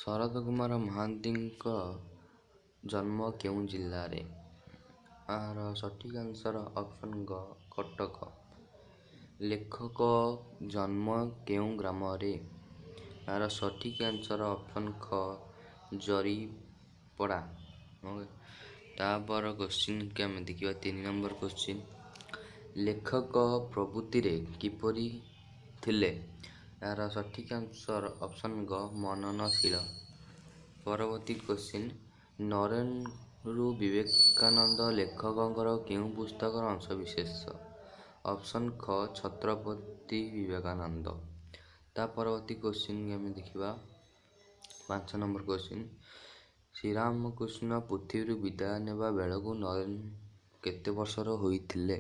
ଶରତ କୁମାର ମହାନ୍ତିଙ୍କ ଜନ୍ମ କେଉଁ ଜିଲ୍ଲାରେ? ଏହାର ସଠିକ୍ ଆନ୍ସର ଅପସନ୍ ଗ କଟକ। ଲେଖକ ଜନ୍ମ କେଉଁ ଗ୍ରାମରେ? ଏହାର ସଠିକ୍ ଆନ୍ସର ଅପସନ୍ ଖ ଜରିପଡ଼ା। ତାପର କ୍ୱେଶ୍ଚିନ୍ କି ଆମେ ଦେଖିବା 3 ନମ୍ବର କ୍ୱେଶ୍ଚିନ୍। ଲେଖକ ପ୍ରବୃତ୍ତିରେ କିପରି ଥିଲେ? ଏହାର ସଠିକ୍ ଆନ୍ସର ଅପସନ୍ ଗ ମନନଶୀଳ। ପରବର୍ତ୍ତୀ କ୍ୱେଶ୍ଚିନ୍। ନରେନ୍ଦ୍ର ବିବେକାନନ୍ଦ ଲେଖକଙ୍କର କେଉଁ ପୁସ୍ତକର ଅଂଶବିଶେଷ? ଅପସନ୍ ଖ ଛତ୍ରପତି ବିବେକାନନ୍ଦ। ତା ପରବର୍ତ୍ତୀ କ୍ୱେଶ୍ଚିନ୍ ଆମେ ଦେଖିବା 5 ନମ୍ବର କ୍ୱେଶ୍ଚିନ୍। ଶ୍ରୀରାମକୃଷ୍ଣ ପୃଥିବୀରୁ ବିଦାୟ ନେବା ବେଳକୁ ନରେନ୍ଦ୍ର କେତେ ବର୍ଷର ହୋଇଥିଲେ?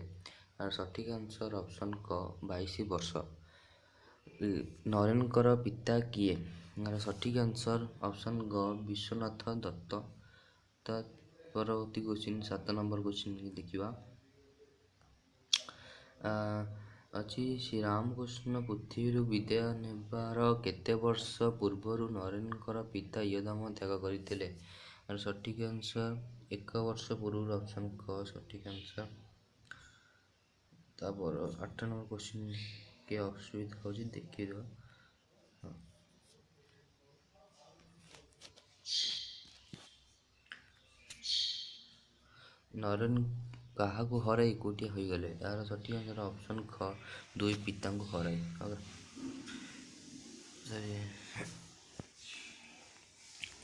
ଏହାର ସଠିକ୍ ଆନ୍ସର ଅପସନ୍ କ 22 ବର୍ଷ। ନରେନ୍ଦ୍ରଙ୍କର ପିତା କିଏ? ଏହାର ସଠିକ୍ ଆନ୍ସର ଅପସନ୍ ଗ ବିଶ୍ୱନାଥ ଦତ୍ତ। ତା ପରବର୍ତ୍ତୀ କ୍ୱେଶ୍ଚିନ୍ 7 ନମ୍ବର କ୍ୱେଶ୍ଚିନ୍ ଦେଖିବା ଅଛି। ଶ୍ରୀରାମକୃଷ୍ଣ ପୃଥିବୀରୁ ବିଦାୟ ନେବାର କେତେ ବର୍ଷ ପୂର୍ବରୁ ନରେନ୍ଦ୍ରଙ୍କର ପିତା ଇହଧାମ ତ୍ୟାଗ କରିଥିଲେ? ଏହାର ସଠିକ୍ ଆନ୍ସର 1 ବର୍ଷ ପୂର୍ବରୁ। ଅପସନ୍ କ ସଠିକ୍ ଆନ୍ସର। ତାପରେ 8 ନମ୍ବର କ୍ୱେଶ୍ଚିନ୍ କି ଅସୁବିଧା ହେଉଛି ଦେଖିଦେବା। ନରେନ୍ଦ୍ର କାହାକୁ ହରାଇ ଏକୁଟିଆ ହୋଇଗଲେ? ଏହାର ସଠିକ୍ ଆନ୍ସର ଅପସନ୍ ଖ ଦୁଇ ପିତାଙ୍କୁ ହରାଇ।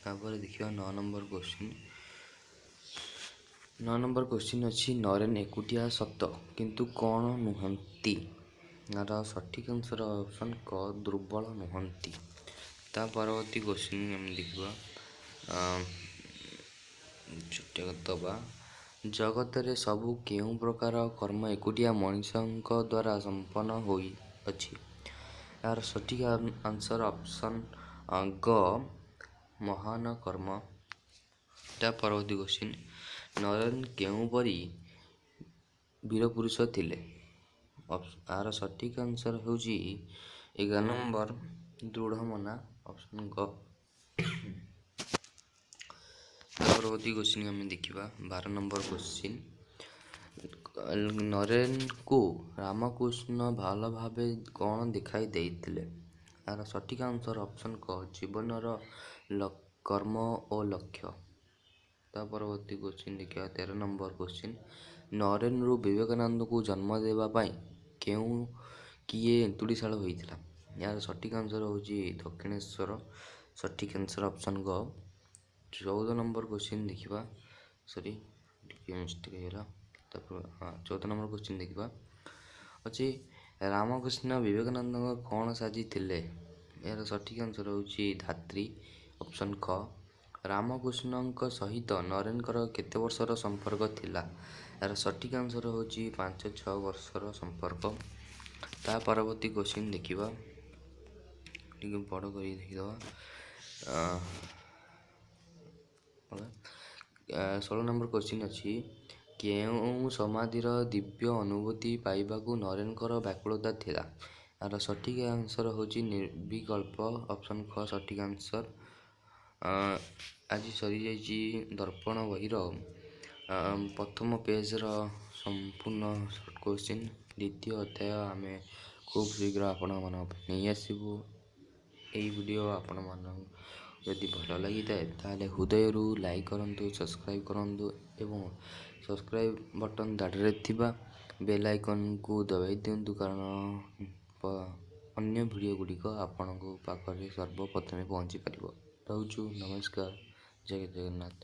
ତାପରେ ଦେଖିବା 9 ନମ୍ବର କ୍ୱେଶ୍ଚିନ୍। 9 ନମ୍ବର କ୍ୱେଶ୍ଚିନ୍ ଅଛି ନରେନ୍ଦ୍ର ଏକୁଟିଆ ସତ କିନ୍ତୁ କ'ଣ ନୁହନ୍ତି? ଏହାର ସଠିକ୍ ଆନ୍ସର ଅପସନ୍ କ ଦୁର୍ବଳ ନୁହନ୍ତି। ତା ପରବର୍ତ୍ତୀ କ୍ୱେଶ୍ଚିନ୍ ଆମେ ଦେଖିବା ଦବା। ଜଗତରେ ସବୁ କେଉଁ ପ୍ରକାର କର୍ମ ଏକୁଟିଆ ମଣିଷଙ୍କ ଦ୍ୱାରା ସମ୍ପନ୍ନ ହୋଇଅଛି? ଏହାର ସଠିକ୍ ଆନ୍ସର ଅପସନ୍ ଗ ମହାନ କର୍ମ। ତା ପରବର୍ତ୍ତୀ କ୍ୱେଶ୍ଚିନ୍। ନରେନ୍ଦ୍ର କେଉଁପରି ବୀରପୁରୁଷ ଥିଲେ? ଏହାର ସଠିକ୍ ଆନ୍ସର ହେଉଛି 11 ନମ୍ବର ଦୃଢ଼ମନା। ଅପସନ୍ ଗ। ପରବର୍ତ୍ତୀ କ୍ୱେଶ୍ଚିନ୍ ଆମେ ଦେଖିବା 12 ନମ୍ବର କ୍ୱେଶ୍ଚିନ୍। ନରେନ୍ଦ୍ରଙ୍କୁ ରାମକୃଷ୍ଣ ଭଲ ଭାବେ କ'ଣ ଦେଖାଇ ଦେଇଥିଲେ? ଏହାର ସଠିକ୍ ଆନ୍ସର ଅପସନ୍ କ ଜୀବନର କର୍ମ ଓ ଲକ୍ଷ୍ୟ। ତା ପରବର୍ତ୍ତୀ କ୍ୱେଶ୍ଚିନ୍ ଦେଖିବା 13 ନମ୍ବର କ୍ୱେଶ୍ଚିନ୍। ନରେନ୍ଦ୍ର ବିବେକାନନ୍ଦଙ୍କୁ ଜନ୍ମ ଦେବା ପାଇଁ କିଏ ଏନ୍ତୁଡ଼ିଶାଳ ହୋଇଥିଲା? ଏହାର ସଠିକ୍ ଆନ୍ସର ହେଉଛି ଦକ୍ଷିଣେଶ୍ୱର। ସଠିକ୍ ଆନ୍ସର ଅପସନ୍ ଗ। 14 ନମ୍ବର କ୍ୱେଶ୍ଚିନ୍ ଦେଖିବା। ଟିକେ ମିଷ୍ଟେକ୍ ହେଇଗଲା। ତାପରେ 14 ନମ୍ବର କ୍ୱେଶ୍ଚିନ୍ ଦେଖିବା ଅଛି। ରାମକୃଷ୍ଣ ବିବେକାନନ୍ଦଙ୍କ କ'ଣ ସାଜିଥିଲେ? ଏହାର ସଠିକ୍ ଆନ୍ସର ହେଉଛି ଧାତ୍ରୀ। ଅପସନ୍ ଖ। ରାମକୃଷ୍ଣଙ୍କ ସହିତ ନରେନ୍ଦ୍ରଙ୍କର କେତେ ବର୍ଷର ସମ୍ପର୍କ ଥିଲା? ଏହାର ସଠିକ୍ ଆନ୍ସର ହେଉଛି 5-6 ବର୍ଷର ସମ୍ପର୍କ। ତା ପରବର୍ତ୍ତୀ କ୍ୱେଶ୍ଚିନ୍ ଦେଖିବା। ଟିକେ ବଡ଼ କରି ଦେଖିଦେବା। 16 ନମ୍ବର କ୍ୱେଶ୍ଚିନ୍ ଅଛି। କେଉଁ ସମାଧିର ଦିବ୍ୟ ଅନୁଭୂତି ପାଇବାକୁ ନରେନ୍ଦ୍ରଙ୍କର ବ୍ୟାକୁଳତା ଥିଲା? ଏହାର ସଠିକ୍ ଆନ୍ସର ହେଉଛି ନିର୍ବିକଳ୍ପ। ଅପସନ୍ ଖ ସଠିକ୍ ଆନ୍ସର। ଆଜି ସରିଯାଇଛି ଦର୍ପଣ ବହିର ପ୍ରଥମ ପେଜ୍ର ସମ୍ପୂର୍ଣ୍ଣ କ୍ୱେଶ୍ଚିନ୍। ଦ୍ୱିତୀୟ ଅଧ୍ୟାୟ ଆମେ ଖୁବ୍ ଶୀଘ୍ର ଆପଣମାନଙ୍କ ପାଇଁ ନେଇ ଆସିବୁ। ଏହି ଭିଡ଼ିଓ ଆପଣମାନଙ୍କୁ ଯଦି ଭଲ ଲାଗିଥାଏ ତାହେଲେ ହୃଦୟରୁ ଲାଇକ୍ କରନ୍ତୁ, ସବସ୍କ୍ରାଇବ୍ କରନ୍ତୁ ଏବଂ ସବସ୍କ୍ରାଇବ୍ ବଟନ୍ ଦାଢ଼ରେ ଥିବା ବେଲ୍ ଆଇକନ୍କୁ ଦବାଇ ଦିଅନ୍ତୁ, କାରଣ ଅନ୍ୟ ଭିଡ଼ିଓ ଗୁଡ଼ିକ ଆପଣଙ୍କ ପାଖରେ ସର୍ବପ୍ରଥମେ ପହଞ୍ଚି ପାରିବ। ରହୁଛୁ, ନମସ୍କାର, ଜୟ ଜଗନ୍ନାଥ।